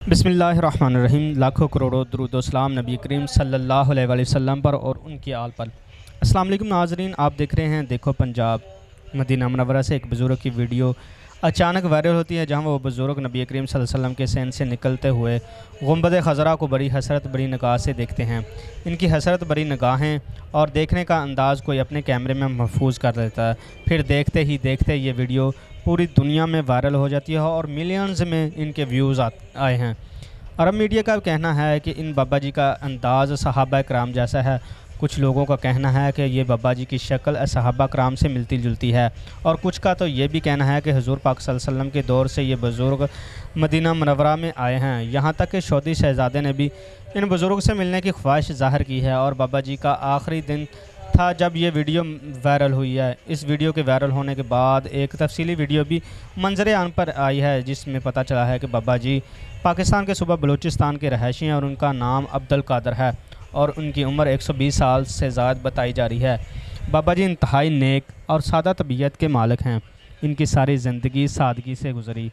बिस्मिल्लाहिर्रहमानिर्रहीम। लाखों करोड़ों दुरूद व सलाम नबी करीम सल्लल्लाहु अलैहि वसल्लम पर और उनकी आल पर। अस्सलाम वालेकुम नाज़रीन, आप देख रहे हैं देखो पंजाब। मदीना मुनव्वरा से एक बुज़ुर्ग की वीडियो अचानक वायरल होती है, जहां वो बुज़ुर्ग नबी करीम सल्लल्लाहु अलैहि वसल्लम के सहन से निकलते हुए गुंबद खज़रा को बड़ी हसरत बड़ी निगाह से देखते हैं। इनकी हसरत बड़ी निगाहें और देखने का अंदाज़ कोई अपने कैमरे में महफूज कर लेता है। फिर देखते ही देखते ये वीडियो पूरी दुनिया में वायरल हो जाती है और मिलियंस में इनके व्यूज़ आए हैं। अरब मीडिया का कहना है कि इन बाबा जी का अंदाज़ सहाबा कराम जैसा है। कुछ लोगों का कहना है कि ये बाबा जी की शक्ल सहाबा कराम से मिलती जुलती है, और कुछ का तो ये भी कहना है कि हुज़ूर पाक सल्लल्लाहु अलैहि वसल्लम के दौर से ये बुज़ुर्ग मदीना मुनव्वरा में आए हैं। यहाँ तक कि सऊदी शहज़ादे ने भी इन बुज़ुर्ग से मिलने की ख्वाहिश ज़ाहिर की है, और बाबा जी का आखिरी दिन था जब ये वीडियो वायरल हुई है। इस वीडियो के वायरल होने के बाद एक तफसीली वीडियो भी मंजर आम पर आई है, जिसमें पता चला है कि बाबा जी पाकिस्तान के सूबा बलूचिस्तान के रहायशी हैं और उनका नाम अब्दुल कादर है और उनकी उम्र 120 साल से ज़्यादा बताई जा रही है। बाबा जी इंतहाई नेक और सादा तबीयत के मालिक हैं। इनकी सारी ज़िंदगी सादगी से गुजरी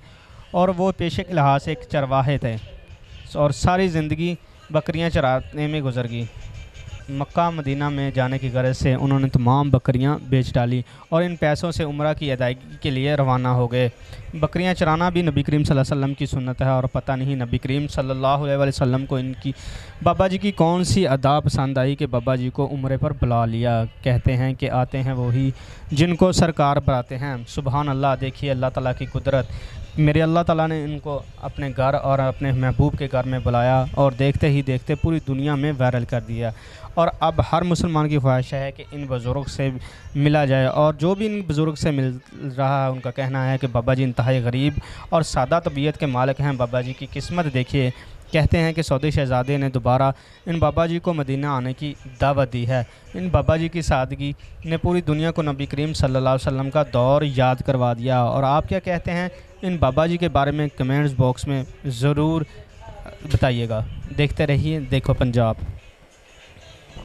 और वो पेशे के लिहाज से एक चरवाहे थे और सारी ज़िंदगी बकरियां चराने में गुजर गई। मक्का मदीना में जाने की गरज से उन्होंने तमाम बकरियां बेच डाली और इन पैसों से उम्रा की अदायगी के लिए रवाना हो गए। बकरियां चराना भी नबी करीम सल्लल्लाहु अलैहि वसल्लम की सुन्नत है, और पता नहीं नबी करीम सल्लल्लाहु अलैहि वसल्लम को इनकी बाबा जी की कौन सी अदा पसंद आई कि बाबा जी को उम्रे पर बुला लिया। कहते हैं कि आते हैं वही जिनको सरकार बुलाते हैं। सुबहान अल्लाह, देखिए अल्लाह ताला की कुदरत। मेरे अल्लाह ताला ने इनको अपने घर और अपने महबूब के घर में बुलाया और देखते ही देखते पूरी दुनिया में वायरल कर दिया। और अब हर मुसलमान की ख्वाहिश है कि इन बुज़ुर्ग से मिला जाए, और जो भी इन बुज़ुर्ग से मिल रहा है उनका कहना है कि बाबा जी इंतहाई गरीब और सादा तबीयत के मालिक हैं। बाबा जी की किस्मत देखिए। कहते हैं कि सऊदी शहज़ादे ने दोबारा इन बाबा जी को मदीना आने की दावत दी है। इन बाबा जी की सादगी ने पूरी दुनिया को नबी करीम सल्लल्लाहु अलैहि वसल्लम का दौर याद करवा दिया। और आप क्या कहते हैं इन बाबा जी के बारे में कमेंट्स बॉक्स में ज़रूर बताइएगा। देखते रहिए देखो पंजाब।